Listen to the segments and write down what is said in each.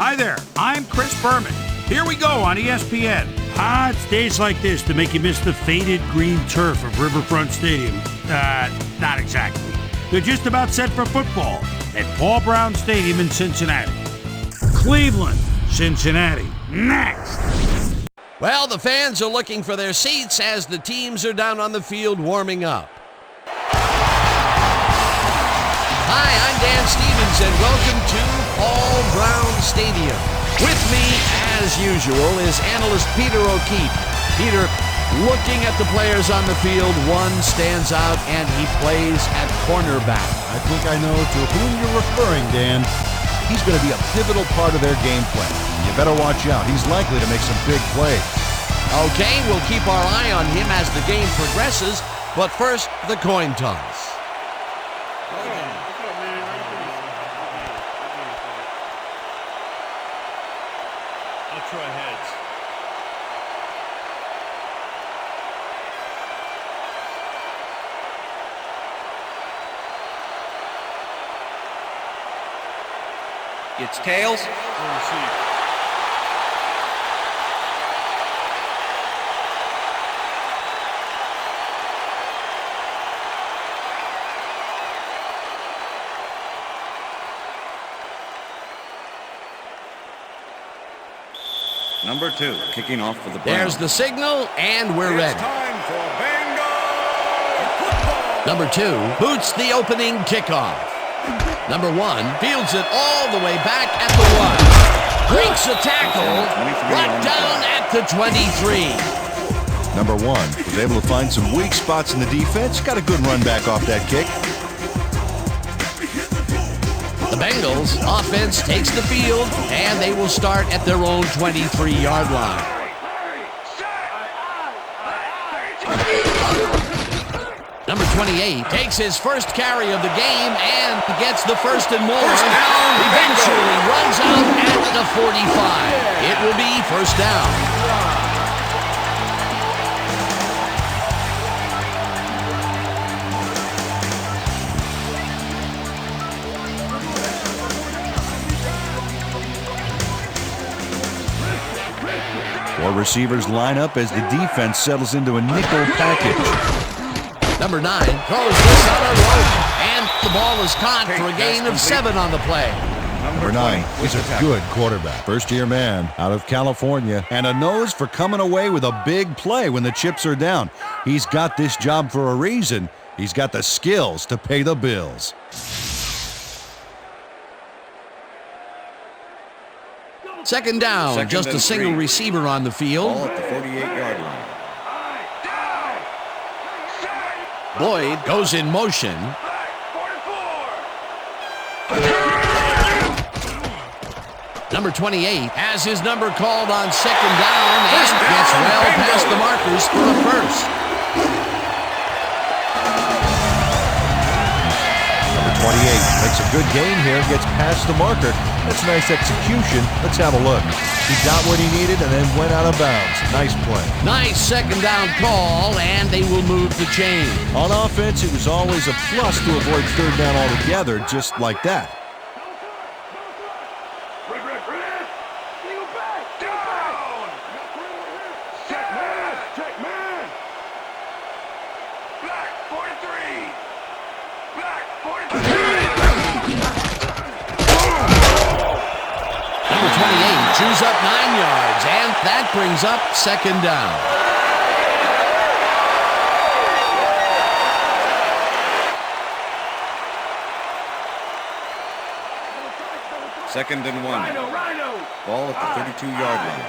Hi there, I'm Chris Berman. Here we go on ESPN. It's days like this to make you miss the faded green turf of Riverfront Stadium. Not exactly. They're just about set for football at Paul Brown Stadium in Cincinnati. Cleveland, Cincinnati, next. Well, the fans are looking for their seats as the teams are down on the field warming up. Hi, I'm Dan Stevens, and welcome to Paul Brown Stadium. With me, as usual, is analyst Peter O'Keefe. Peter, looking at the players on the field, one stands out, and he plays at cornerback. I think I know to whom you're referring, Dan. He's going to be a pivotal part of their game plan. You better watch out. He's likely to make some big plays. Okay, we'll keep our eye on him as the game progresses, but first, the coin toss. I'll try heads. It's tails. Number 2, kicking off for the Browns. There's the signal, and we're ready. It's time for Bengals football. Number 2 boots the opening kickoff. Number 1 fields it all the way back at the 1. Breaks a tackle, brought down at the 23. Number 1 was able to find some weak spots in the defense. Got a good run back off that kick. The Bengals offense takes the field, and they will start at their own 23-yard line. Number 28 takes his first carry of the game and gets the first and more. Eventually runs out at the 45. It will be first down. Four receivers line up as the defense settles into a nickel package. Number 9 throws this on a rope, and the ball is caught for a gain of 7 on the play. Number 9 is a good quarterback. First-year man out of California, and a nose for coming away with a big play when the chips are down. He's got this job for a reason. He's got the skills to pay the bills. Second down, just a single receiver on the field. Ball at the 48-yard line. Boyd goes in motion. Number 28 has his number called on second down and gets well past the markers for a first. Number 28 makes a good gain here, gets past the marker. That's nice execution. Let's have a look. He got what he needed and then went out of bounds. Nice play. Nice second down call, and they will move the chain. On offense, it was always a plus to avoid third down altogether, just like that. Chews up 9 yards, and that brings up second down. Second and 1. Ball at the 32-yard line.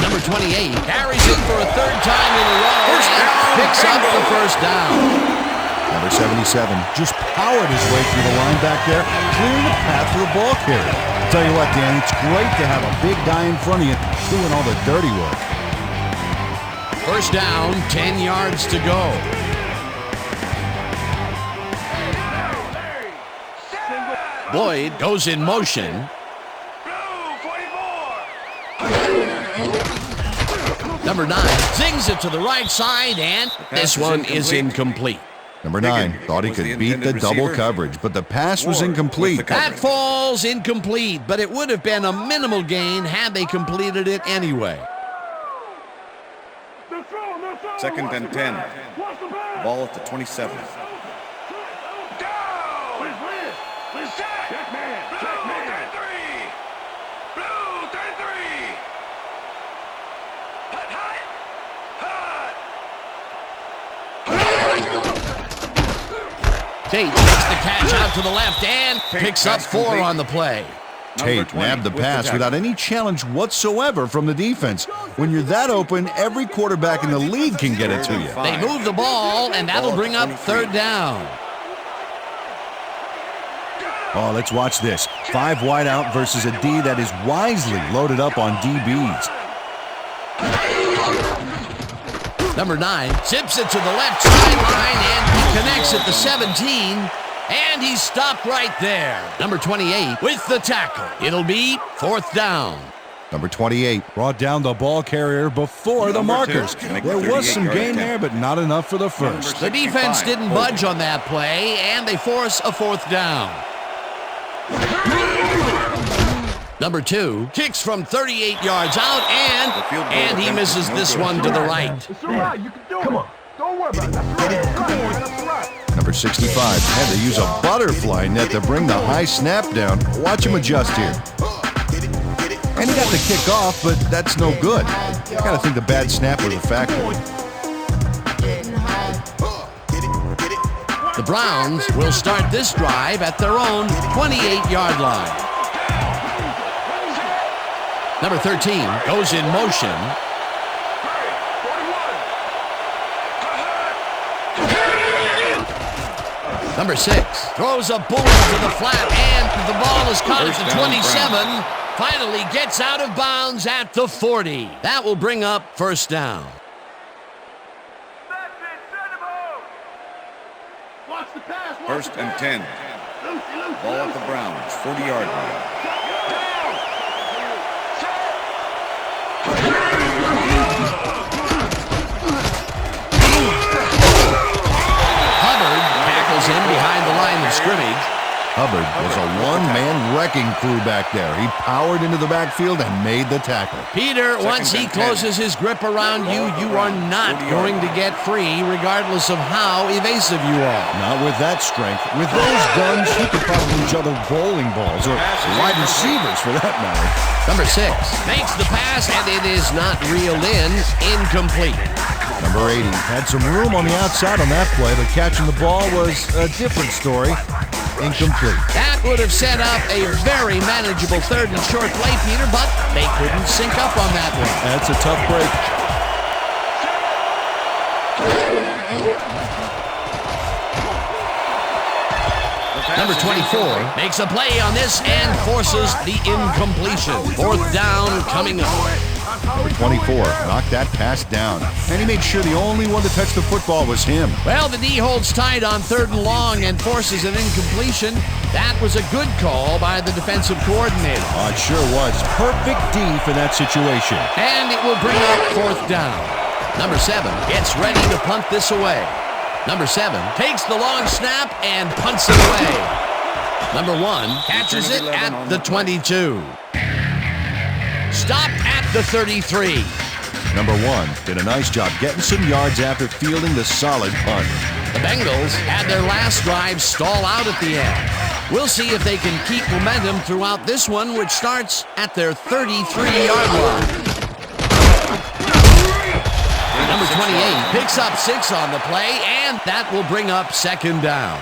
Number 28 carries it for a third time in a row and picks up the first down. Number 77 just powered his way through the line back there, clearing the path for the ball carrier. I'll tell you what, Dan, it's great to have a big guy in front of you doing all the dirty work. First down, 10 yards to go. Boyd goes in motion. Number 9 zings it to the right side, and this one is incomplete. Number 9 thought he could beat the double coverage, but the pass was incomplete. That falls incomplete, but it would have been a minimal gain had they completed it anyway. 2nd and 10. Ball at the 27. Tate takes the catch out to the left and picks up 4 on the play. Tate nabbed the pass without any challenge whatsoever from the defense. When you're that open, every quarterback in the league can get it to you. They move the ball, and that'll bring up 3rd down. Oh, let's watch this. 5 wide out versus a D that is wisely loaded up on DBs. Number 9 zips it to the left sideline, and he connects at the 17, and he's stopped right there. Number 28 with the tackle. It'll be 4th down. Number 28 brought down the ball carrier before the markers. There was some gain there, but not enough for the first. The defense didn't budge on that play, and they force a 4th down. Number 2 kicks from 38 yards out, and he misses this one to the right. It's all right. You can do it. Come on. Don't worry about it. Number 65 had to use a butterfly net to bring the high snap down. Watch him adjust here. And he got the kick off, but that's no good. I gotta think the bad snap was a factor. The Browns will start this drive at their own 28-yard line. Number 13 goes in motion. Number 6 throws a bullet to the flat, and the ball is caught at the 27. Finally gets out of bounds at the 40. That will bring up 1st down. First and 10. Ball at the Browns, 40-yard line. Hubbard tackles him behind the line of scrimmage. Hubbard was a one-man wrecking crew back there. He powered into the backfield and made the tackle. Peter, once he closes his grip around you, you are not going to get free, regardless of how evasive you are. Not with that strength. With those guns, he could probably juggle bowling balls, or wide receivers for that matter. Number 6 makes the pass, and it is not reeled in. Incomplete. Number 80 had some room on the outside on that play, but catching the ball was a different story. Incomplete. That would have set up a very manageable 3rd and short play, Peter, but they couldn't sync up on that one. That's a tough break. Number 24 makes a play on this and forces the incompletion. 4th down coming up. Number 24 knocked that pass down, and he made sure the only one to touch the football was him. Well, the D holds tight on 3rd and long and forces an incompletion. That was a good call by the defensive coordinator. Oh, it sure was. Perfect D for that situation. And it will bring up 4th down. Number 7 gets ready to punt this away. Number 7 takes the long snap and punts it away. Number 1 catches it at the 22. Stopped at the 33. Number 1 did a nice job getting some yards after fielding the solid punt. The Bengals had their last drive stall out at the end. We'll see if they can keep momentum throughout this one, which starts at their 33-yard line. Number 28 picks up 6 on the play, and that will bring up 2nd down.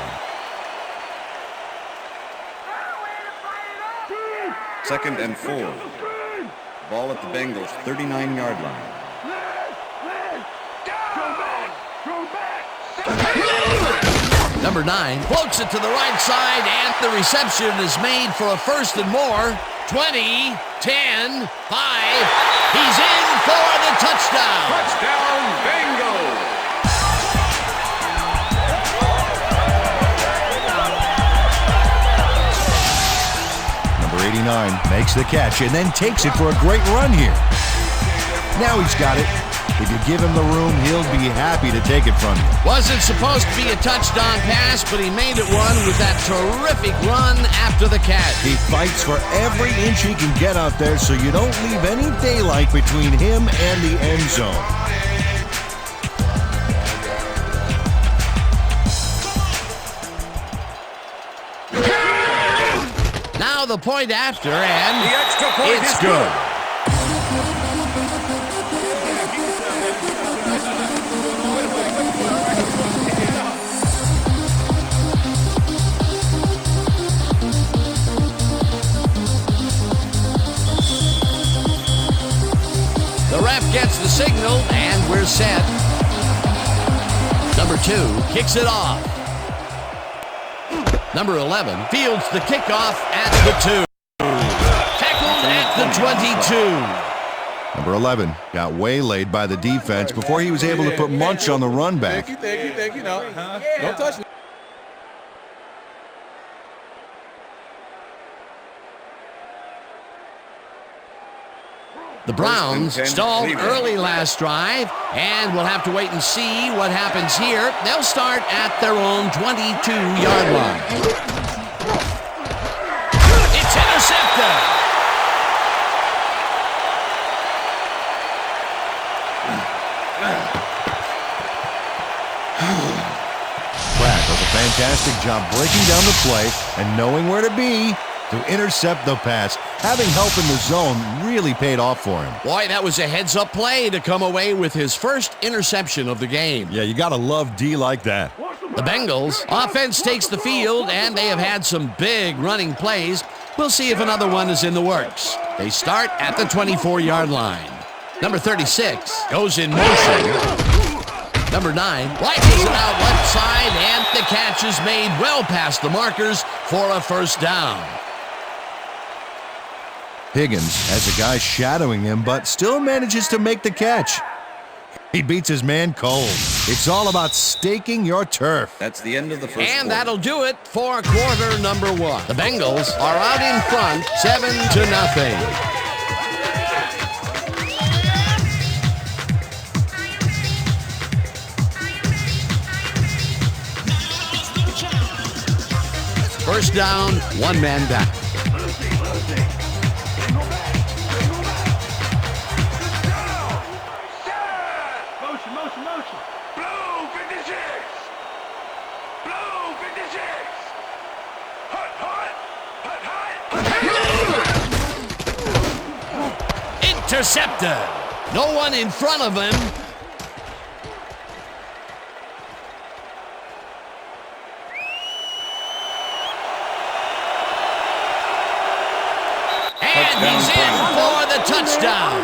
2nd and 4. Ball at the Bengals, 39-yard line. Number 9 floats it to the right side, and the reception is made for a 1st and more. 20, 10, 5. He's in for the touchdown. Touchdown, Bengals. Number 89 makes the catch and then takes it for a great run here. Now he's got it. If you give him the room, he'll be happy to take it from you. Wasn't supposed to be a touchdown pass, but he made it one with that terrific run after the catch. He fights for every inch he can get out there so you don't leave any daylight between him and the end zone. Now the point after, and The extra point it's is good. The ref gets the signal, and we're set. Number 2 kicks it off. Number 11 fields the kickoff at the 2. Tackled at the 22. Number 11 got waylaid by the defense before he was able to put Munch on the run back. Thank you. No, don't touch me. The Browns 10, stalled Cleveland. early last drive, and we'll have to wait and see what happens here. They'll start at their own 22-yard line. It's intercepted. Pratt does a fantastic job breaking down the play and knowing where to be to intercept the pass. Having help in the zone really paid off for him. Boy, that was a heads-up play to come away with his first interception of the game. Yeah, you gotta love D like that. The Bengals offense takes the field, and they have had some big running plays. We'll see if another one is in the works. They start at the 24-yard line. Number 36 goes in motion. Number 9 rifles it out left side, and the catch is made well past the markers for a first down. Higgins has a guy shadowing him, but still manages to make the catch. He beats his man cold. It's all about staking your turf. That's the end of the first And quarter. that'll do it for quarter number 1. The Bengals are out in front, 7-0. First down, one man back. Motion. Blue 56. Blue 56. Hut. Intercepted. No one in front of him. And he's in for the touchdown.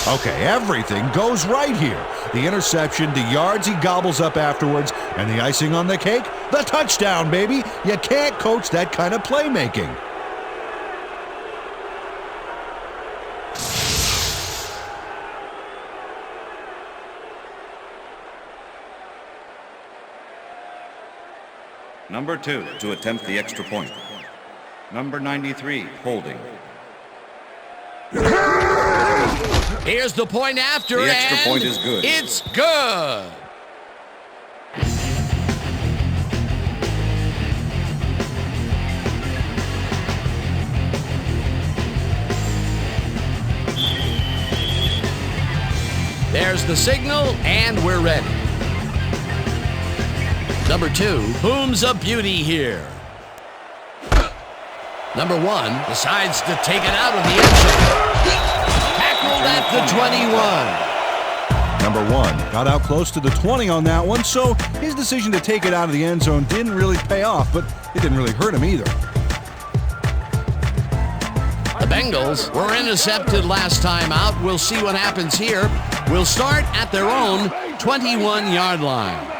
Okay, everything goes right here. The interception, the yards he gobbles up afterwards, and the icing on the cake, the touchdown, baby. You can't coach that kind of playmaking. Number 2 to attempt the extra point. Number 93 holding. Here's the point after, The extra and point is good. It's good. There's the signal, and we're ready. Number 2 booms a beauty here. Number 1 decides to take it out of the end zone. Tackled at the 21. Number 1 got out close to the 20 on that one, so his decision to take it out of the end zone didn't really pay off, but it didn't really hurt him either. The Bengals were intercepted last time out. We'll see what happens here. We'll start at their own 21-yard line.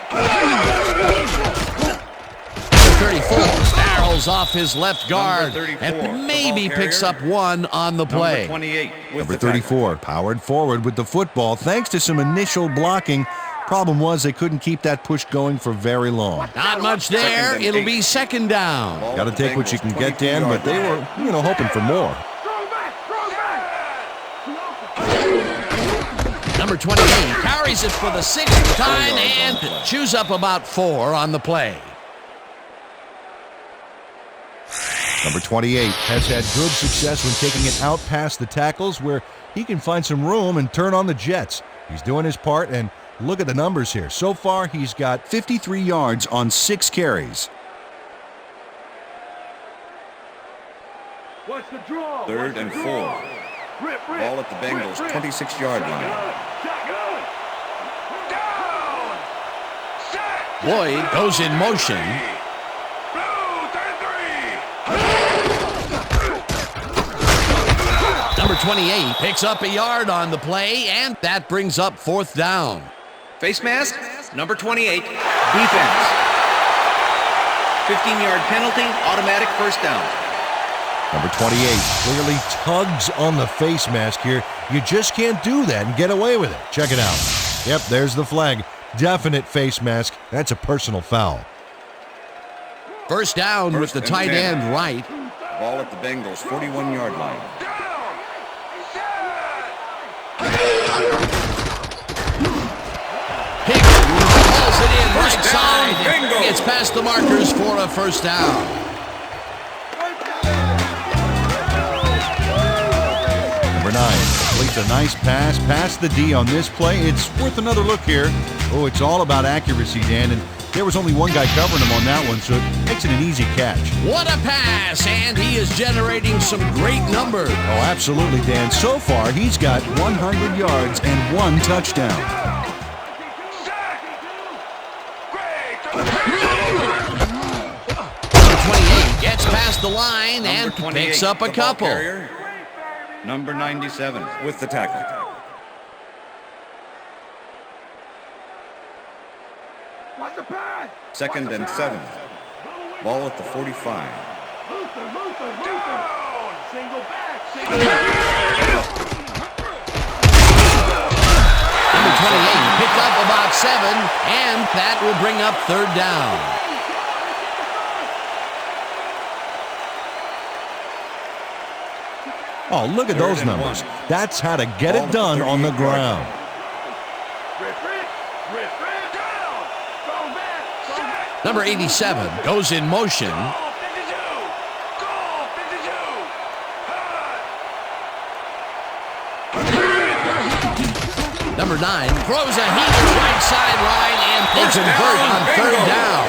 Number 34 barrels off his left guard Number 34, and maybe the ball picks carrier. up one on the play. Number 28 with Number the tackle. 34 powered forward with the football thanks to some initial blocking, Problem was they couldn't keep that push going for very long. Not much there. It'll be second down. Got to take what you can get, Dan, but they were, hoping for more. Number 28 carries it for the 6th time and chews up about 4 on the play. Number 28 has had good success when taking it out past the tackles where he can find some room and turn on the jets. He's doing his part, and look at the numbers here. So far, he's got 53 yards on 6 carries. What's the draw? 3rd and 4. Ball at the Bengals' 26-yard line. Boyd goes in motion. Number 28 picks up a yard on the play, and that brings up 4th down. Face mask, number 28. Defense. 15-yard penalty, automatic first down. Number 28 clearly tugs on the face mask here. You just can't do that and get away with it. Check it out. Yep, there's the flag. Definite face mask. That's a personal foul. First down with the tight end right. Ball at the Bengals' 41-yard line. Higgins hauls it in right side. Bingo. Gets past the markers for a first down. Number 9 completes a nice pass past the D on this play. It's worth another look here. Oh, it's all about accuracy, Dan, and there was only one guy covering him on that one, so it makes it an easy catch. What a pass, and he is generating some great numbers. Oh, absolutely, Dan. So far, he's got 100 yards and 1 touchdown. Number 28 gets past the line and picks up a couple. Carrier, number 97 with the tackle. What's the pass? 2nd and 7. Ball at the 45. Single back. Number 28 picked up about 7, and that will bring up 3rd down. Oh, look at those numbers. That's how to get it done on the ground. Number 87 goes in motion. Number 9 throws a heater right sideline, and they convert on 3rd down.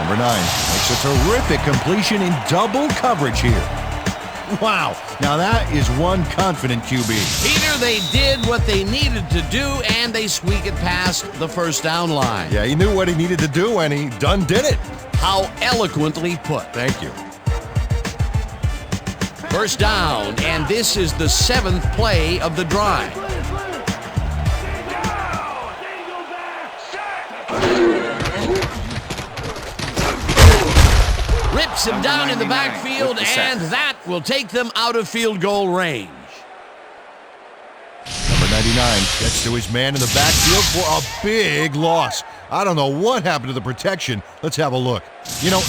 Number 9 makes a terrific completion in double coverage here. Wow, now that is one confident QB. Peter, they did what they needed to do, and they squeak it past the first down line. Yeah, he knew what he needed to do, and he done did it. How eloquently put. Thank you. First down, and this is the 7th play of the drive. Rips him down in the backfield, and that will take them out of field goal range. Number 99 gets to his man in the backfield for a big loss. I don't know what happened to the protection. Let's have a look. You know,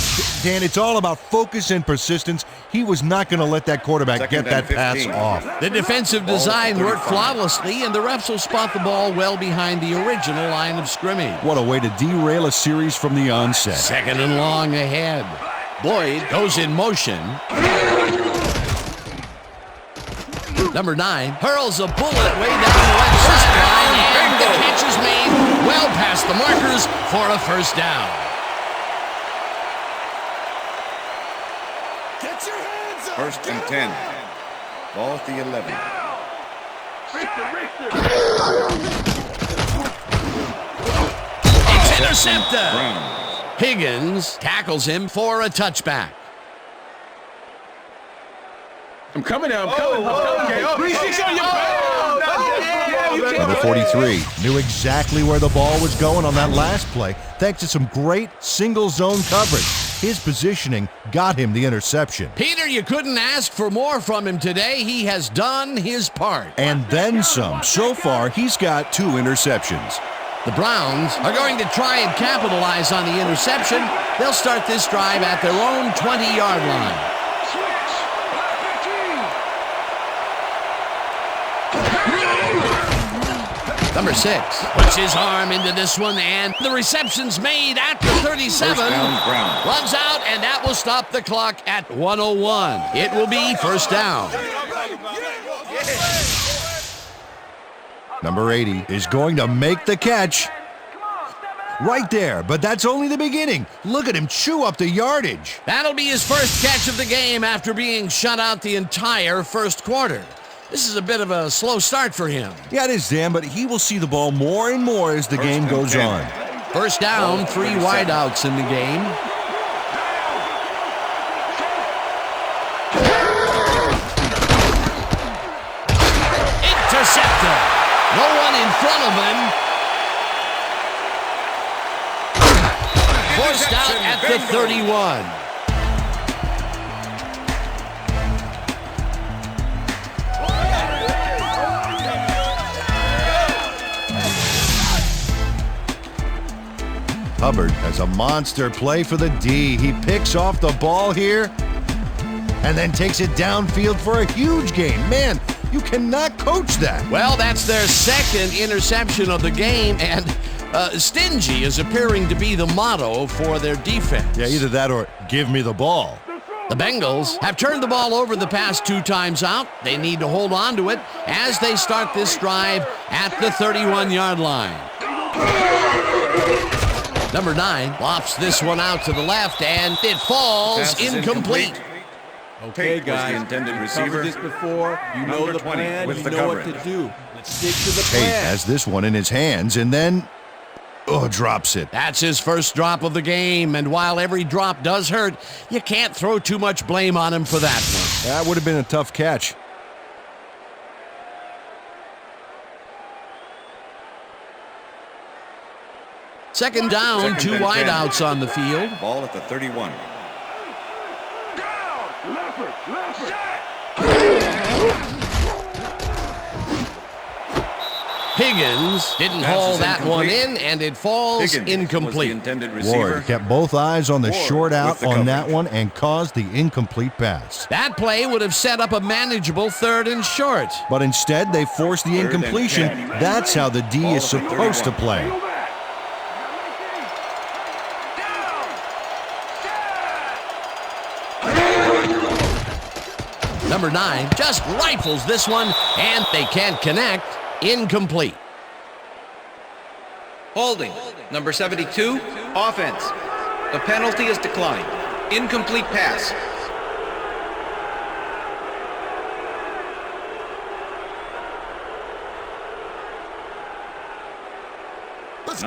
Dan, it's all about focus and persistence. He was not going to let that quarterback get that pass off. The defensive design worked flawlessly, and the refs will spot the ball well behind the original line of scrimmage. What a way to derail a series from the onset. 2nd and long ahead. Boyd goes in motion. Number 9 hurls a bullet way down the left sideline, and the catch is made well past the markers for a first down. Get your hands up. 1st and 10. Ball at the 11. It's intercepted. Browns. Higgins tackles him for a touchback. I'm coming now. I'm coming. Okay. 3-6 on your back. Number 43 knew exactly where the ball was going on that last play, thanks to some great single zone coverage. his positioning got him the interception. Peter, you couldn't ask for more from him today. He has done his part. And then some. So far, he's got 2 interceptions. The Browns are going to try and capitalize on the interception. They'll start this drive at their own 20-yard line. Number 6 puts his arm into this one, and the reception's made at the 37. First down, Browns. Runs out, and that will stop the clock at 1:01. It will be first down. Number 80 is going to make the catch. Right there, but that's only the beginning. Look at him chew up the yardage. That'll be his first catch of the game after being shut out the entire first quarter. This is a bit of a slow start for him. Yeah, it is, Dan, but he will see the ball more and more as the game goes on. First down, 3 wideouts in the game. Intercepted. No one in front of him. Forced out at the 31. Hubbard has a monster play for the D. He picks off the ball here and then takes it downfield for a huge gain. Man, you cannot coach that. Well, that's their second interception of the game, and stingy is appearing to be the motto for their defense. Yeah, either that or give me the ball. The Bengals have turned the ball over the past 2 times out. They need to hold on to it as they start this drive at the 31-yard line. Number 9 lofts this one out to the left, and it falls incomplete. Okay, guys, the intended you receiver. covered this before. You know Number the 20 plan. with You the know what coverage. to do. Let's stick to the Tate plan. has this one in his hands and then drops it. That's his first drop of the game, and while every drop does hurt, you can't throw too much blame on him for that one. That would have been a tough catch. Second down, 2 and 10. wideouts on the field. Ball at the 31. Higgins didn't Pass haul is that one incomplete. in, and it falls Higgins was the incomplete. intended receiver. Ward kept both eyes on the Ward short out with the on that coverage. one and caused the incomplete pass. That play would have set up a manageable 3rd and short. But instead, they forced the 3rd and incompletion. 10. That's how the D Ball is at the supposed to 31. play. Number 9 just rifles this one, and they can't connect. Incomplete. Holding. Number 72, offense. The penalty is declined. Incomplete pass.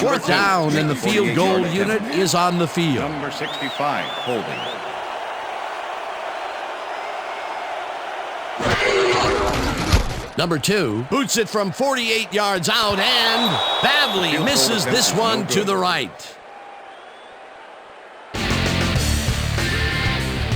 Fourth down, and the field goal unit is on the field. Number 65, holding. Number 2 boots it from 48 yards out and badly Field goal misses attempt this is no one to good. the right.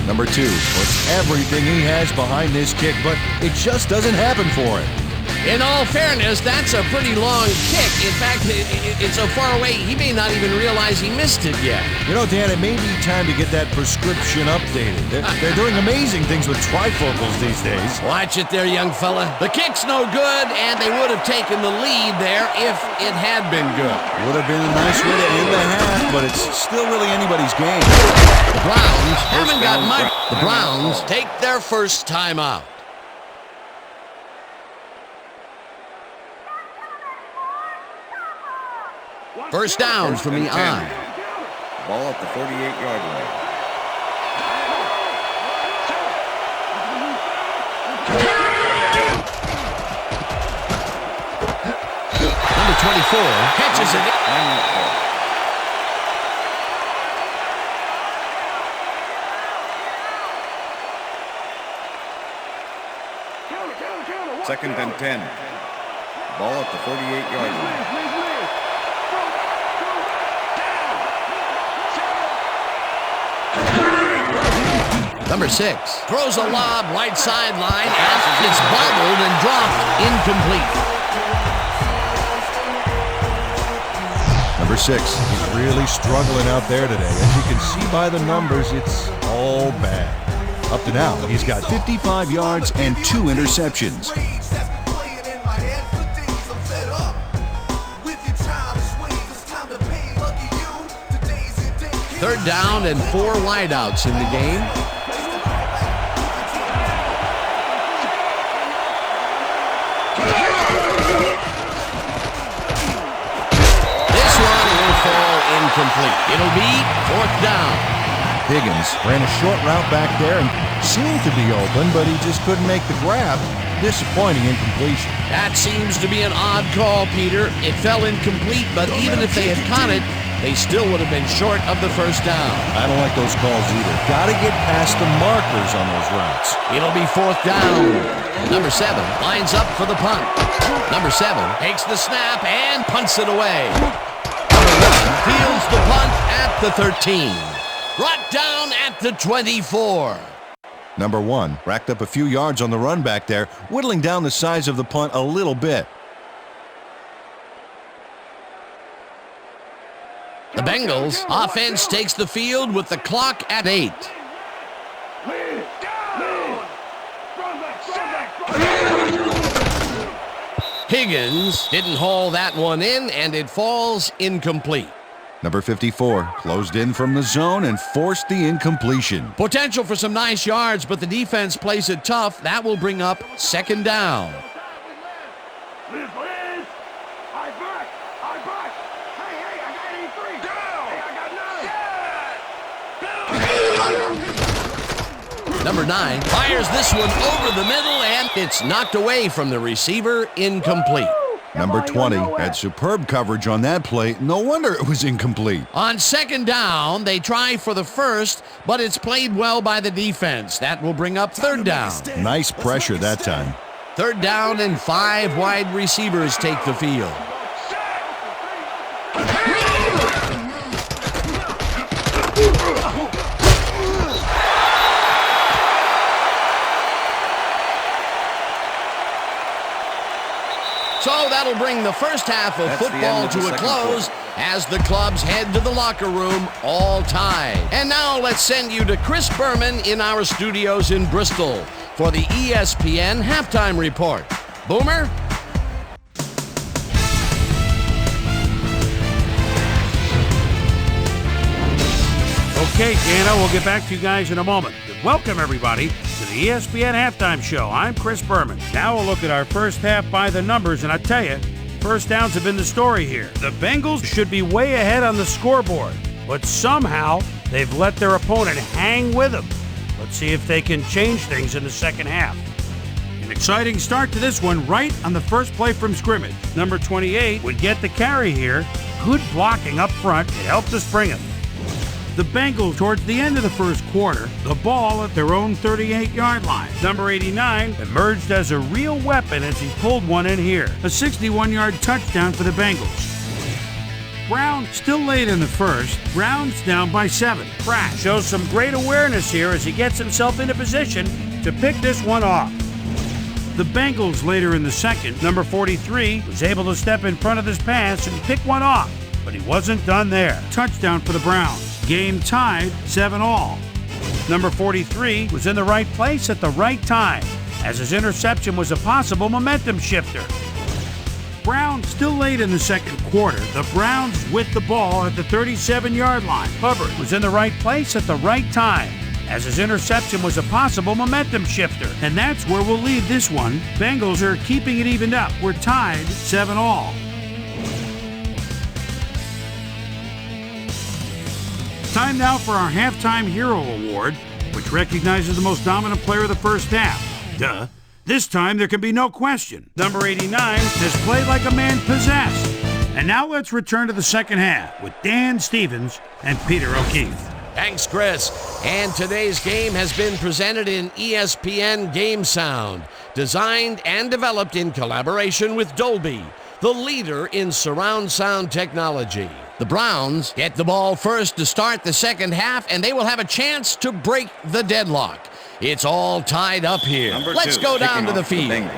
Number 2 puts everything he has behind this kick, but it just doesn't happen for him. In all fairness, that's a pretty long kick. In fact, it's so far away, he may not even realize he missed it yet. You know, Dan, it may be time to get that prescription updated. They're doing amazing things with trifocals these days. Watch it there, young fella. The kick's no good, and they would have taken the lead there if it had been good. Would have been a nice way to end the half, but it's still really anybody's game. The Browns haven't got much. The Browns take their first time out. First down from the and 10. eye. Ball at the 48-yard line. Number 24 catches it. Timeout call. Second and 10. Ball at the 48-yard line. Number 6 throws a lob right sideline, and it's bobbled and dropped, incomplete. Number 6, he's really struggling out there today. As you can see by the numbers, it's all bad. Up to now, he's got 55 yards and 2 interceptions. Third down and 4 wideouts in the game. This one will fall incomplete. It'll be 4th down. Higgins ran a short route back there and seemed to be open, but he just couldn't make the grab. Disappointing incompletion. That seems to be an odd call, Peter. It fell incomplete, but even if they had caught it, they still would have been short of the first down. I don't like those calls either. Got to get past the markers on those routes. It'll be 4th down. Number 7 lines up for the punt. Number 7 takes the snap and punts it away. Number 1 fields the punt at the 13. Brought down at the 24. Number 1 racked up a few yards on the run back there, whittling down the size of the punt a little bit. The Bengals offense takes the field with the clock at 8. Higgins didn't haul that one in, and it falls incomplete. Number 54 closed in from the zone and forced the incompletion. Potential for some nice yards, but the defense plays it tough. That will bring up 2nd down. Number 9 fires this one over the middle, and it's knocked away from the receiver, incomplete. Number 20 had superb coverage on that play. No wonder it was incomplete. On 2nd down, they try for the first, but it's played well by the defense. That will bring up 3rd down. Nice pressure that time. 3rd down and 5 wide receivers take the field. So that'll bring the first half of football to a close as the clubs head to the locker room, all tied. And now let's send you to Chris Berman in our studios in Bristol for the ESPN Halftime Report. Boomer? Okay, Dana, we'll get back to you guys in a moment. Welcome, everybody, to the ESPN Halftime Show. I'm Chris Berman. Now we'll look at our first half by the numbers, and I tell you, first downs have been the story here. The Bengals should be way ahead on the scoreboard, but somehow they've let their opponent hang with them. Let's see if they can change things in the second half. An exciting start to this one right on the first play from scrimmage. Number 28 would get the carry here. Good blocking up front. It helped us bring him. The Bengals, towards the end of the first quarter, the ball at their own 38-yard line. Number 89 emerged as a real weapon as he pulled one in here. A 61-yard touchdown for the Bengals. Brown still late in the first. Brown's down by 7. Pratt shows some great awareness here as he gets himself into position to pick this one off. The Bengals later in the second, number 43, was able to step in front of this pass and pick one off, but he wasn't done there. Touchdown for the Browns. Game tied 7-all. Number 43 was in the right place at the right time, as his interception was a possible momentum shifter. Brown still late in the second quarter. The Browns with the ball at the 37-yard line. Hubbard was in the right place at the right time, as his interception was a possible momentum shifter. And that's where we'll leave this one. Bengals are keeping it evened up. We're tied 7-all. Time now for our Halftime Hero Award, which recognizes the most dominant player of the first half. Duh. This time there can be no question. Number 89 has played like a man possessed. And now let's return to the second half with Dan Stevens and Peter O'Keefe. Thanks, Chris. And today's game has been presented in ESPN Game Sound, designed and developed in collaboration with Dolby, the leader in surround sound technology. The Browns get the ball first to start the second half, and they will have a chance to break the deadlock. It's all tied up here. Let's go down to the field.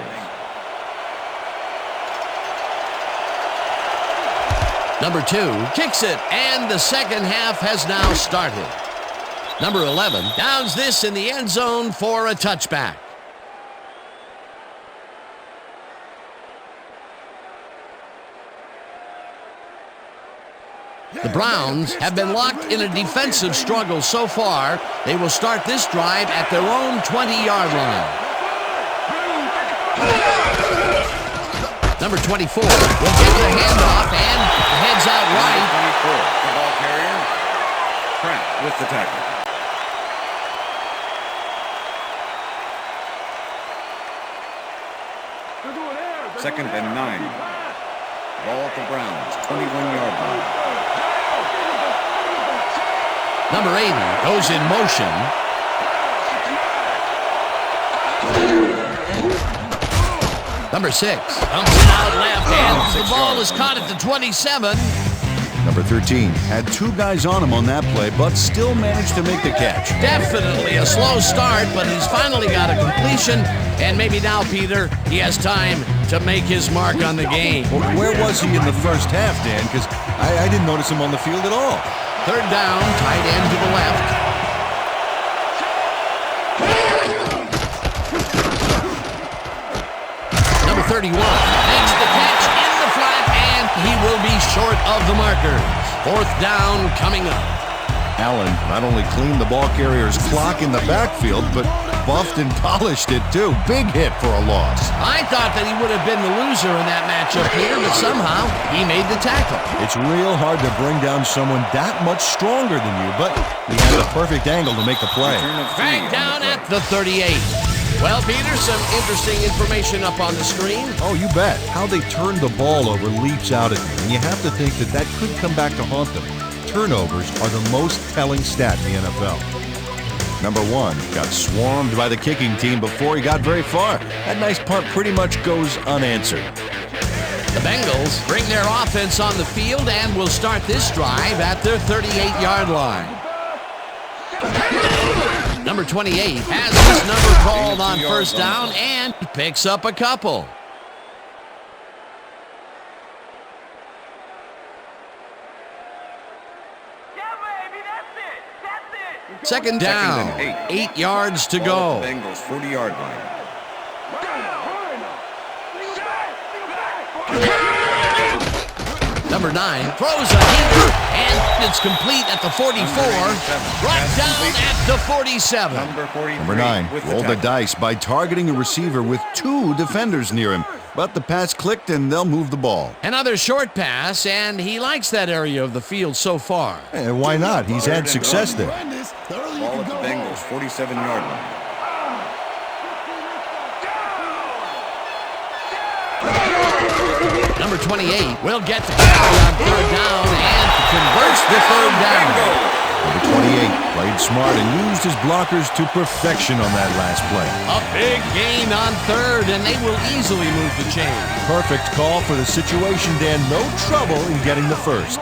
Number 2 kicks it, and the second half has now started. Number 11 downs this in the end zone for a touchback. The Browns have been locked in a defensive struggle so far. They will start this drive at their own 20-yard line. Number 24 will get the handoff and heads out right. 24, the ball carrier. Pratt with the tackle. Second and 9. Ball at the Browns, 21-yard line. Number 80 goes in motion. Number 6 comes out left, and the ball is caught at the 27. Number 13 had 2 guys on him on that play, but still managed to make the catch. Definitely a slow start, but he's finally got a completion, and maybe now, Peter, he has time to make his mark on the game. Well, where was he in the first half, Dan? Because I didn't notice him on the field at all. Third down, tight end to the left. Number 31 makes the catch in the flat, and he will be short of the markers. Fourth down coming up. Allen not only cleaned the ball carrier's clock in the backfield, but buffed and polished it too. Big hit for a loss. I thought that he would have been the loser in that matchup here, but somehow he made the tackle. It's real hard to bring down someone that much stronger than you, but he had the perfect angle to make the play. Back down at the 38. Well, Peter, some interesting information up on the screen. Oh, you bet. How they turned the ball over leaps out at you, and you have to think that that could come back to haunt them. Turnovers are the most telling stat in the NFL. Number 1 got swarmed by the kicking team before he got very far. That nice punt pretty much goes unanswered. The Bengals bring their offense on the field and will start this drive at their 38-yard line. Number 28 has his number called on first down and picks up a couple. Second down, 8 yards to go. Bengals 40-yard line. Number 9 throws a heater, and it's complete at the 44. Brought down at the 47. Number 9 rolled the dice by targeting a receiver with 2 defenders near him. But the pass clicked, and they'll move the ball. Another short pass, and he likes that area of the field so far. Why not? He's had success there. Ball at the Bengals, 47-yard line. Number 28 will get the carry on third down and converts the third down. Number 28 played smart and used his blockers to perfection on that last play. A big gain on third, and they will easily move the chain. Perfect call for the situation, Dan. No trouble in getting the first.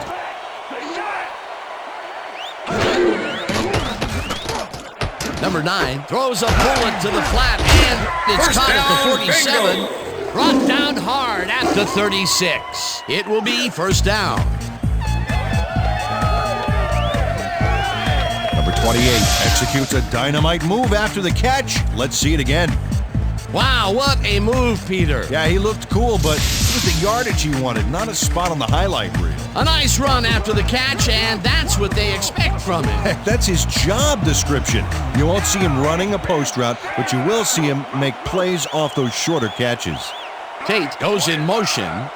Number 9 throws a bullet to the flat, and it's caught at the 47. Brought down hard at the 36. It will be first down. Number 28 executes a dynamite move after the catch. Let's see it again. Wow, what a move, Peter. Yeah, he looked cool, but it was the yardage he wanted, not a spot on the highlight reel. A nice run after the catch, and that's what they expect from him. Heck, that's his job description. You won't see him running a post route, but you will see him make plays off those shorter catches. Tate goes in motion.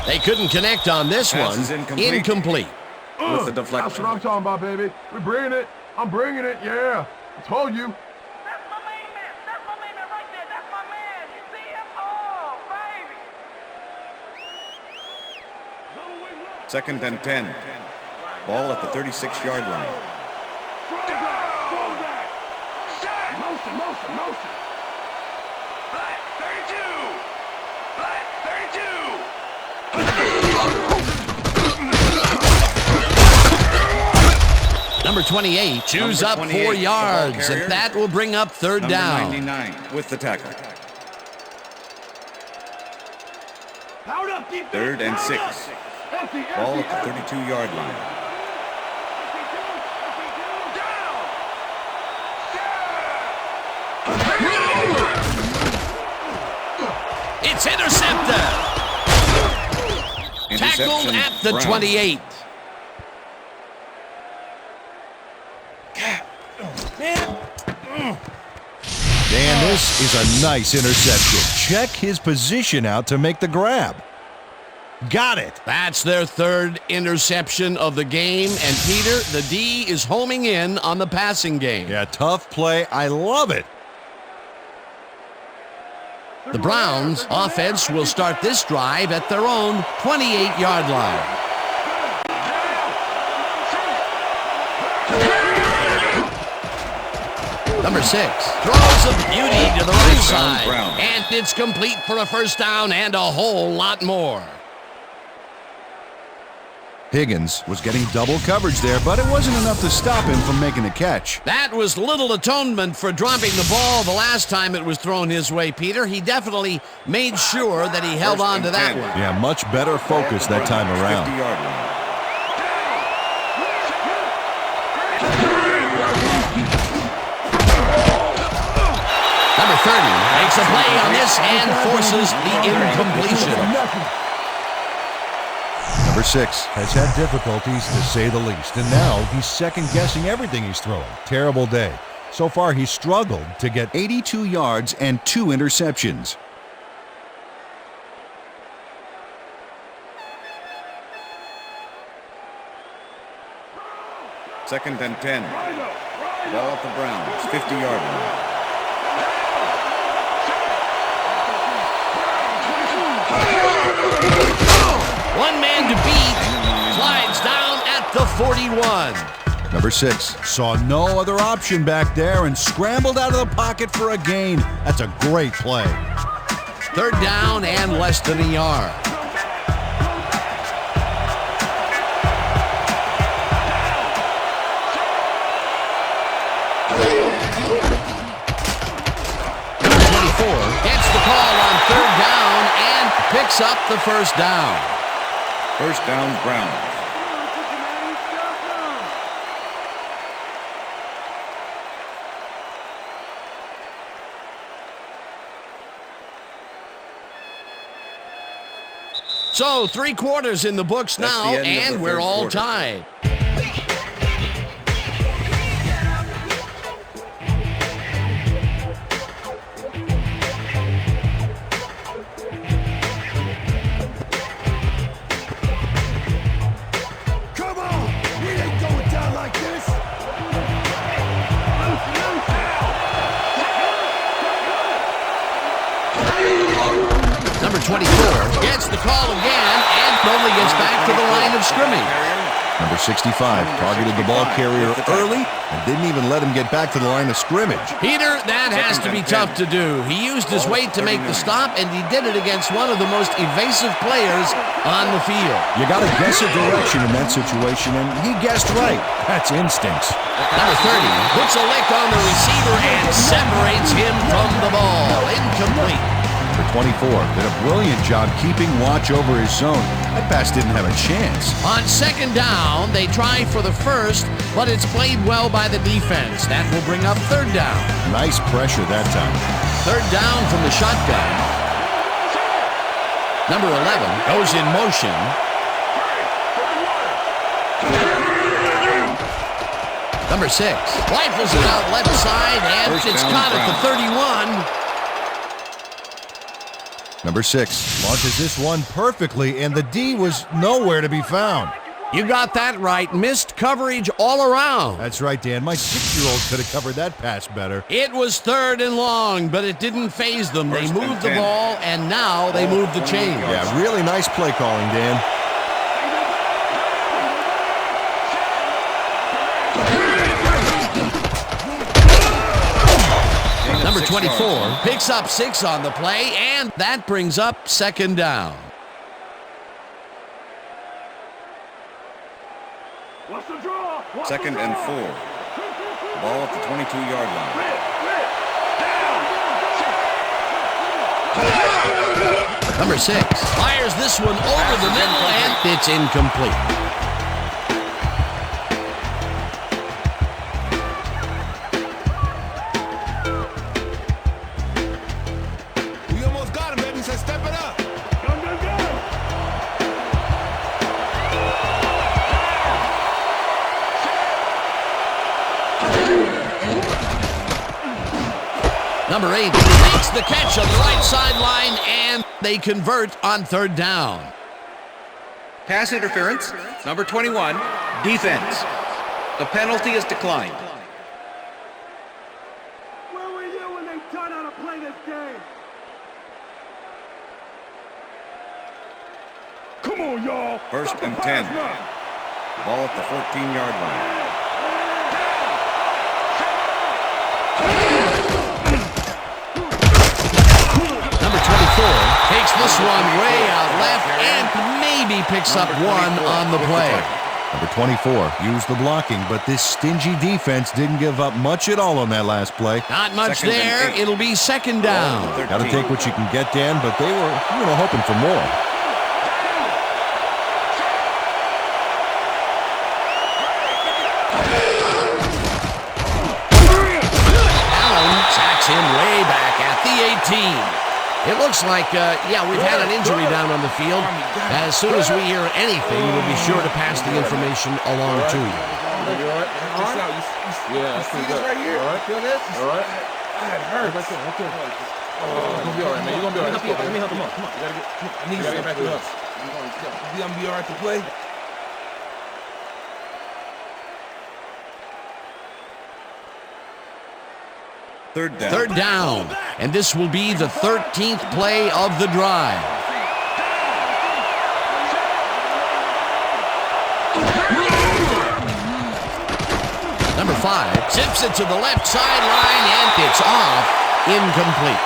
They couldn't connect on this one. Incomplete. With the deflection. That's what I'm talking about, baby. We're bringing it. I'm bringing it, yeah. I told you. That's my main man. That's my main man right there. That's my man. You see him? Oh, baby. Second and 10. Ball at the 36-yard line. Number 28 chews up 4 28, yards, carrier. and that will bring up third Number down. 99 with the tackle. Pound up, defense. 3rd and 6. Empty, Ball empty, at the 32-yard line. It's intercepted. Tackled Interception, at the Brown. 28. Dan, this is a nice interception. Check his position out to make the grab. Got it. That's their third interception of the game, and Peter, the D is homing in on the passing game. Yeah, tough play. I love it. The Browns offense will start this drive at their own 28-yard line. Number 6 throws a beauty to the right side, Brown. and it's complete for a first down and a whole lot more. Higgins was getting double coverage there, but it wasn't enough to stop him from making the catch. That was little atonement for dropping the ball the last time it was thrown his way, Peter. He definitely made sure that he held First on and to that 10. one. Yeah, much better focus that time around. 50-yard line. Number 30 makes a play on this and forces the incompletion. Number 6 has had difficulties, to say the least, and now he's second-guessing everything he's throwing. Terrible day. So far, he's struggled to get 82 yards and 2 interceptions. Second and 10. Ball at the Browns, 50-yard line. One man to beat, slides down at the 41. Number 6 saw no other option back there and scrambled out of the pocket for a gain. That's a great play. Third down and less than a yard. Number 24 gets the call on third down and picks up the first down. First down, Browns. So 3 quarters in the books That's now, the end of and the we're third all quarter. tied. Come on! We ain't going down like this! Number 24 gets the call again and only gets back to the line of scrimmage. Number 65 targeted the ball carrier early and didn't even let him get back to the line of scrimmage. Peter, that has to be tough to do. He used his weight to make the stop, and he did it against one of the most evasive players on the field. You got to guess a direction in that situation, and he guessed right. That's instincts. Number 30 puts a lick on the receiver and separates him from the ball. Incomplete. Number 24 did a brilliant job keeping watch over his zone. That pass didn't have a chance. On second down, they try for the first, but it's played well by the defense. That will bring up third down. Nice pressure that time. Third down from the shotgun. Number 11 goes in motion. Number 6 rifles it out left side, and First it's down, caught at the 31. Number 6 launches this one perfectly, and the D was nowhere to be found. You got that right. Missed coverage all around. That's right, Dan. My 6-year-old could have covered that pass better. It was third and long, but it didn't faze them. They First and moved the 10. ball, and now they move the chains. Yeah, really nice play calling, Dan. Number Number 6 24 yards. picks up 6 on the play, and that brings up second down. What's the draw? What's the Second and draw? 4. Ball at the 22-yard line. Number 6 fires this one over the middle, and it's incomplete. We almost got him, baby. So step it up. Gun, gun, gun. Number 8 makes the catch on the right sideline, and they convert on third down. Pass interference. Number 21, defense. The penalty is declined. Where were you when they taught how to play this game? Come on, y'all. First Stop the and pass 10. now. Ball at the 14-yard line. Number 24 takes this one way out left and maybe picks up one on the play. Number 24 used the blocking, but this stingy defense didn't give up much at all on that last play. Not much Second and there. 8. It'll be second down. Got to take what you can get, Dan, but they were, hoping for more. Allen sacks him way back at the 18. It looks like, we've had an injury down on the field. As soon as we hear anything, we'll be sure to pass the information along to you. You all right? Just out. Yeah, that's pretty good. Right here. All right. Feel this? All right. That hurts. Right there. You're gonna be all right, man. You're gonna be all right. Let me help him up. Come on. You gotta get back to us. You gonna be all right to play? Third down. Third down. And this will be the 13th play of the drive. Number 5 zips it to the left sideline, and it's off. Incomplete.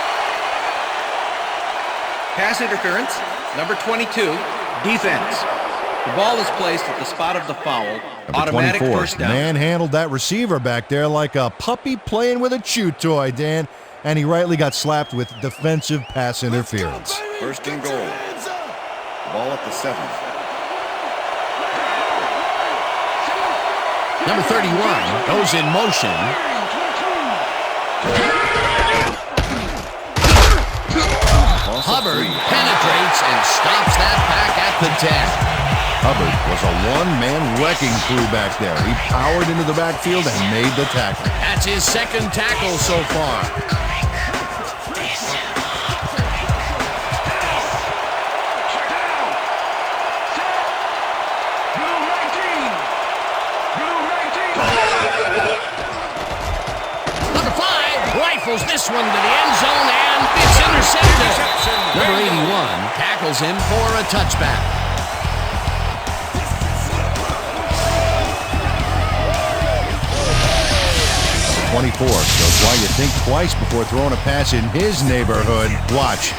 Pass interference. Number 22, defense. The ball is placed at the spot of the foul. Number Automatic 24 first down. manhandled that receiver back there like a puppy playing with a chew toy, Dan, and he rightly got slapped with defensive pass interference. First and goal. Ball at the 7. Number 31 goes in motion. Hubbard penetrates and stops that back at the 10. Hubbard was a one-man wrecking crew back there. He powered into the backfield and made the tackle. That's his second tackle so far. Number 5 rifles this one to the end zone, and it's intercepted. Number 81 tackles him for a touchback. 24 shows why you think twice before throwing a pass in his neighborhood. Watch.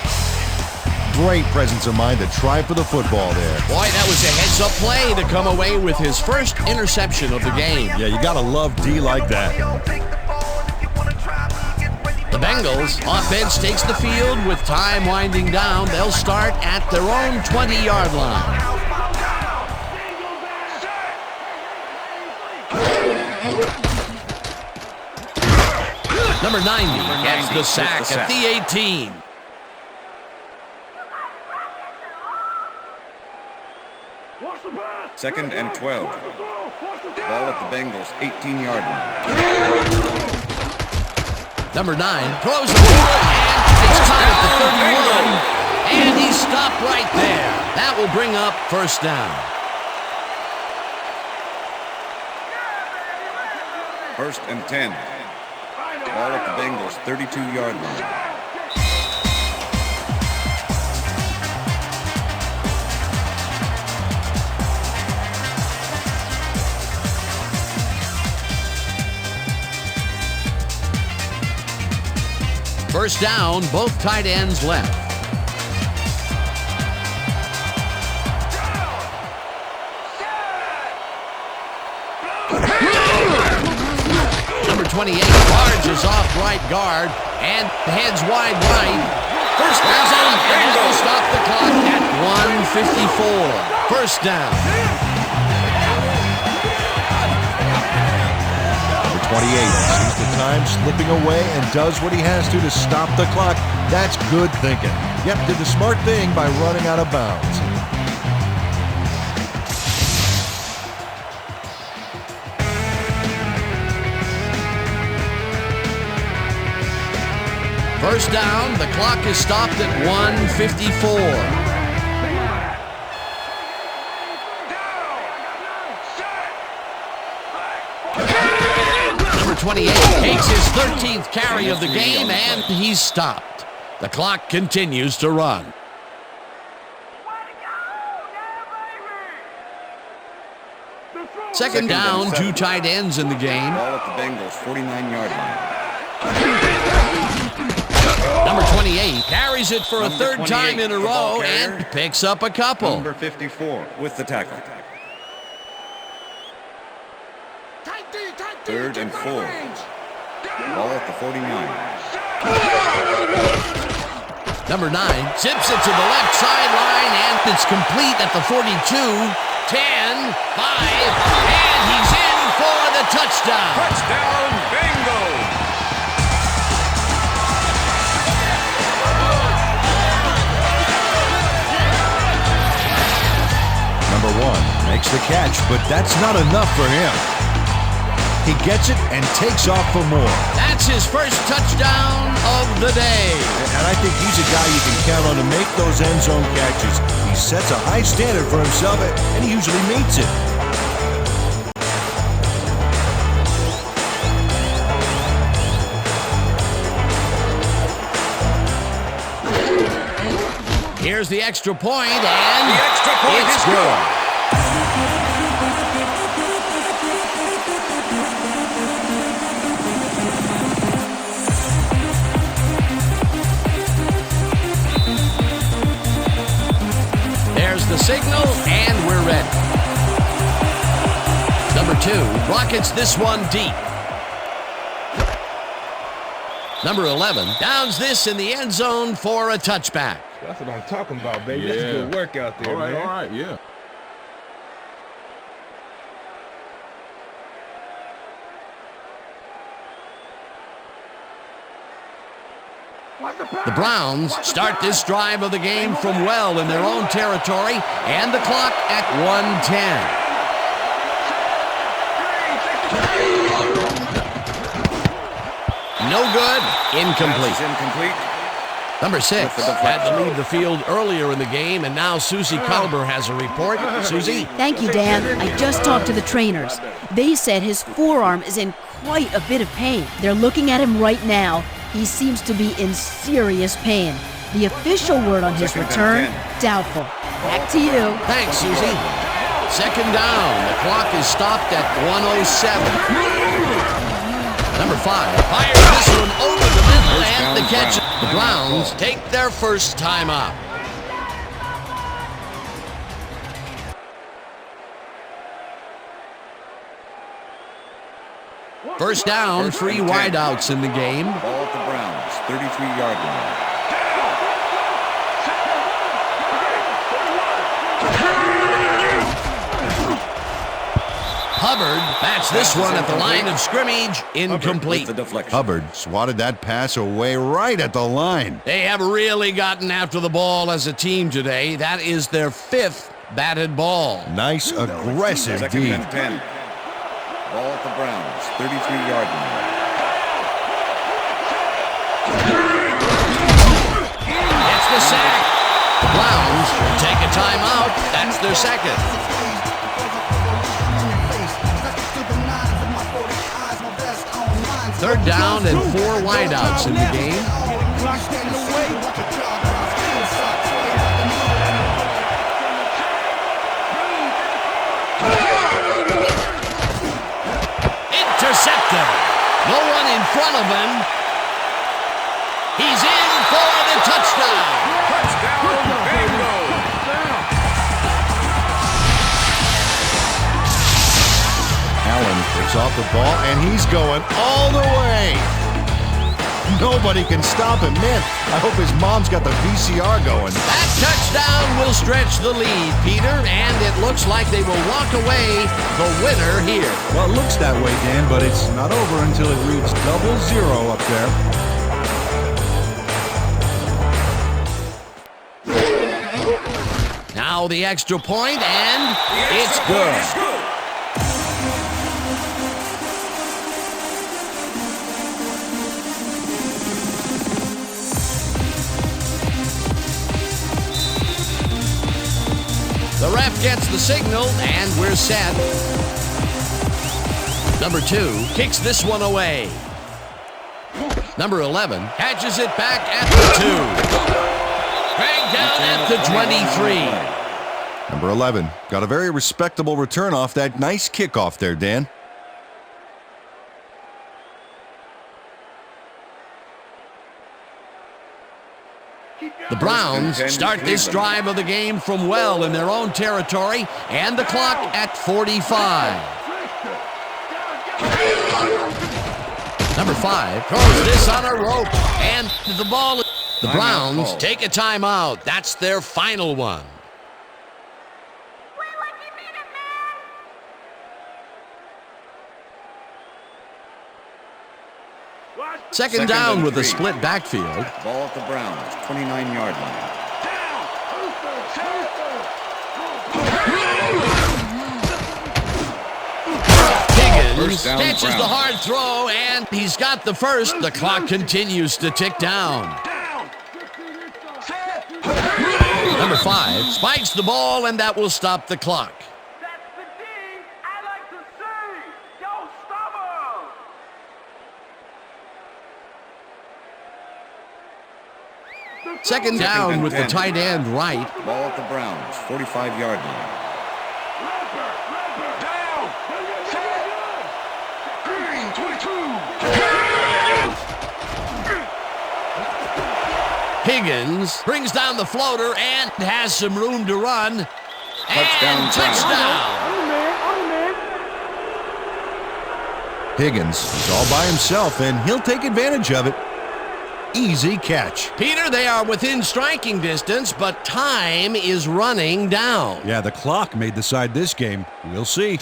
Great presence of mind to try for the football there. Boy, that was a heads-up play to come away with his first interception of the game. Yeah, you gotta love D like that. The Bengals offense takes the field with time winding down. They'll start at their own 20-yard line. Number 90 gets the sack at the 18. Second and 12. Ball at the Bengals 18-yard line. Number 9 throws the ball, and it's caught at the 31. And he stopped right there. That will bring up first down. First and 10. Ball at the Bengals 32-yard line. First down, both tight ends left. Number 28 barges off right guard and heads wide right. First down, and will stop the clock at 1:54. First down. Number 28 sees the time slipping away and does what he has to stop the clock. That's good thinking. Yep, did the smart thing by running out of bounds. First down, the clock is stopped at 1:54. Number 28 takes his 13th carry of the game, and he's stopped. The clock continues to run. Second down, two tight ends in the game. Ball at the Bengals, 49-yard line. Number 28 carries it for a third time in a row and picks up a couple. Number 54 with the tackle. Third and 4. Ball at the 49. Number 9 zips it to the left sideline, and it's complete at the 42, 10, 5, and he's in for the touchdown. Touchdown, Bengals! Number 1 makes the catch, but that's not enough for him. He gets it and takes off for more. That's his first touchdown of the day. And I think he's a guy you can count on to make those end zone catches. He sets a high standard for himself, and he usually meets it. Here's the extra point, and The extra point it's is good. There's the signal, and we're ready. Number 2 rockets this one deep. Number 11 downs this in the end zone for a touchback. That's what I'm talking about, baby. That's good work out there, man. All right, yeah. The Browns start this drive of the game from well in their own territory, and the clock at 1:10. No good. Incomplete. Pass is incomplete. Number 6 had to leave the field earlier in the game, and now Susie Kalber has a report. Susie? Thank you, Dan. I just talked to the trainers. They said his forearm is in quite a bit of pain. They're looking at him right now. He seems to be in serious pain. The official word on his return, doubtful. Back to you. Thanks, Susie. Second down. The clock is stopped at 1:07. Number 5 fires this one over the middle, and the catch. The Browns take their first time out. First down, 3 wideouts in the game. Ball at the Browns, 33-yard line. Hubbard bats this one at the line of scrimmage, incomplete. Hubbard swatted that pass away right at the line. They have really gotten after the ball as a team today. That is their 5th batted ball. Nice, aggressive Second D. and 10. Ball at the Browns, 33-yard line. It's the sack. The Browns take a timeout. That's their second. Third down and 4 wideouts in the game. Intercepted. No one in front of him. He's in for the touchdown. Touchdown, Bengals. Allen picks off the ball, and he's going all the way. Nobody can stop him. Man, I hope his mom's got the VCR going. That touchdown will stretch the lead, Peter, and it looks like they will walk away the winner here. Well, it looks that way, Dan, but it's not over until it reads 0-0 up there. Now the extra point, and it's good. The ref gets the signal, and we're set. Number 2 kicks this one away. Number 11 catches it back at the 2. Dragged down at the 23. Number 11 got a very respectable return off that nice kickoff there, Dan. The Browns start this drive of the game from well in their own territory, and the clock at 45. Number 5 throws this on a rope, and the ball. The Browns take a timeout. That's their final one. Second down with a split backfield. Ball at the Browns, 29-yard line. Higgins catches the hard throw, and he's got the first. The clock continues to tick down. Number 5 spikes the ball, and that will stop the clock. That's the thing I like to see. Yo, stop him. Second down with the tight end right. Ball at the Browns, 45-yard line. Higgins brings down the floater and has some room to run. Touchdown. Higgins is all by himself, and he'll take advantage of it. Easy catch. Peter, they are within striking distance, but time is running down. Yeah, the clock may decide this game. We'll see.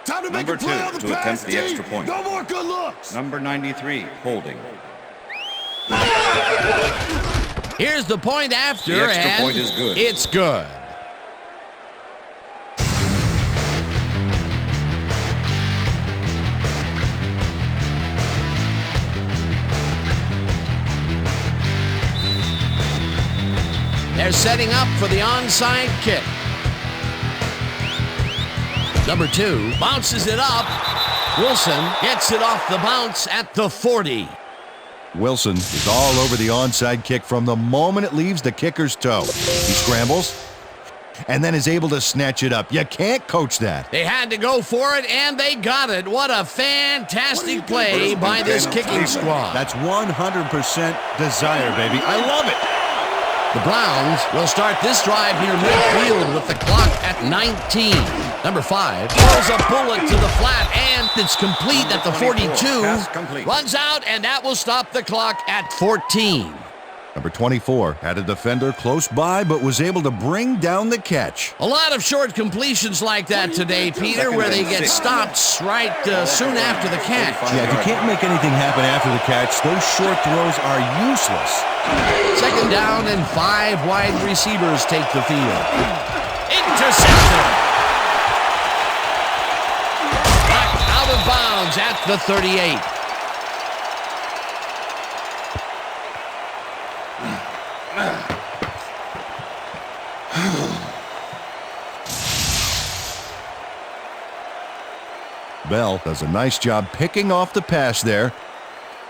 Time to make Number a play 2 on the to pass, attempt the team. extra point. No more good looks. Number 93, holding. Here's the point after, The extra and point is good. It's good. They're setting up for the onside kick. Number 2 bounces it up. Wilson gets it off the bounce at the 40. Wilson is all over the onside kick from the moment it leaves the kicker's toe. He scrambles and then is able to snatch it up. You can't coach that. They had to go for it, and they got it. What a fantastic play by this kicking squad. That's 100% desire, baby. I love it. The Browns will start this drive near midfield with the clock at 19. Number 5 throws a bullet to the flat, and it's complete at the 42. Pass complete. Runs out, and that will stop the clock at 14. Number 24 had a defender close by, but was able to bring down the catch. A lot of short completions like that today, Peter, where they get stopped right soon after the catch. Yeah, if you can't make anything happen after the catch, those short throws are useless. Second down, and 5 wide receivers take the field. Intercepted. Back out of bounds at the 38. Bell does a nice job picking off the pass there.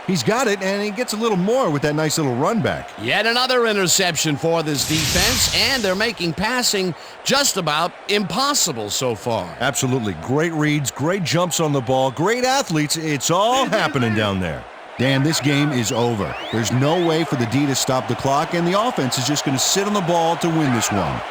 He's got it, and he gets a little more with that nice little run back. Yet another interception for this defense, and they're making passing just about impossible so far. Absolutely. Great reads, great jumps on the ball, great athletes. It's all happening down there. Dan, this game is over. There's no way for the D to stop the clock, and the offense is just going to sit on the ball to win this one.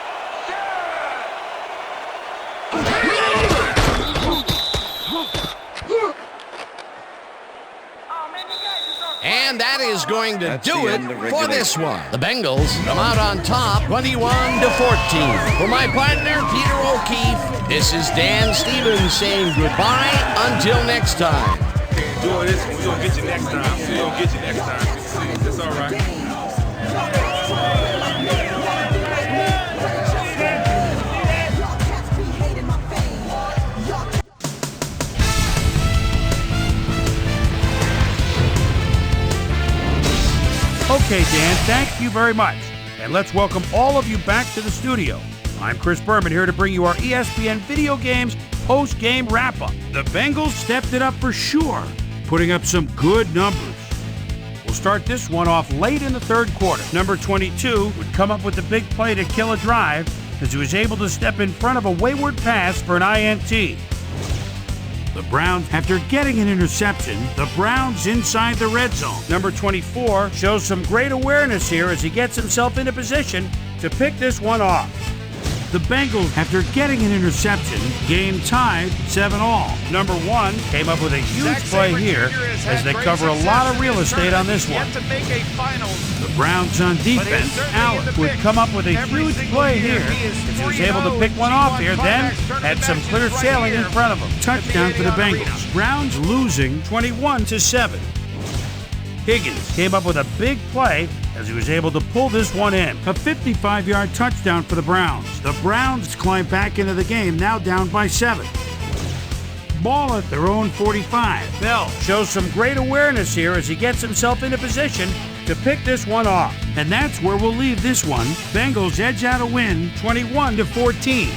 And that is going to do it for this one. The Bengals come out on top, 21-14. For my partner, Peter O'Keefe, this is Dan Stevens saying goodbye until next time. Doing this, we're going to get you next time. We're going to get you next time. That's all right. Okay, Dan, thank you very much. And let's welcome all of you back to the studio. I'm Chris Berman here to bring you our ESPN Video Games post-game wrap-up. The Bengals stepped it up for sure, putting up some good numbers. We'll start this one off late in the third quarter. Number 22 would come up with the big play to kill a drive as he was able to step in front of a wayward pass for an INT. The Browns, after getting an interception, the Browns inside the red zone. Number 24 shows some great awareness here as he gets himself into position to pick this one off. The Bengals, after getting an interception, game tied 7-all. Number 1 came up with a huge play here as they cover a lot of real estate on this one. The Browns on defense, Allen would come up with a huge play here as he was able to pick one off here, then had some clear sailing in front of him. Touchdown for the Bengals. Browns losing 21-7. Higgins came up with a big play as he was able to pull this one in. A 55-yard touchdown for the Browns. The Browns climb back into the game, now down by 7. Ball at their own 45. Bell shows some great awareness here as he gets himself into position to pick this one off. And that's where we'll leave this one. Bengals edge out a win, 21-14.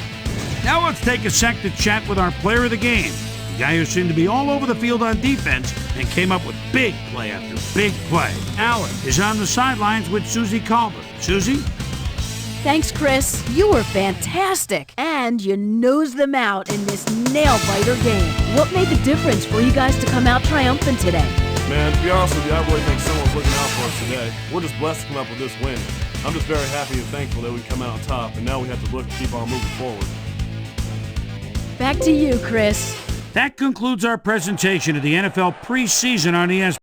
Now let's take a sec to chat with our player of the game. The guy who seemed to be all over the field on defense and came up with big play after big play. Allen is on the sidelines with Susie Colbert. Susie? Thanks, Chris. You were fantastic. And you nosed them out in this nail-biter game. What made the difference for you guys to come out triumphant today? Man, to be honest with you, I really think someone's looking out for us today. We're just blessed to come up with this win. I'm just very happy and thankful that we come out on top, and now we have to look and keep on moving forward. Back to you, Chris. That concludes our presentation of the NFL preseason on ESPN.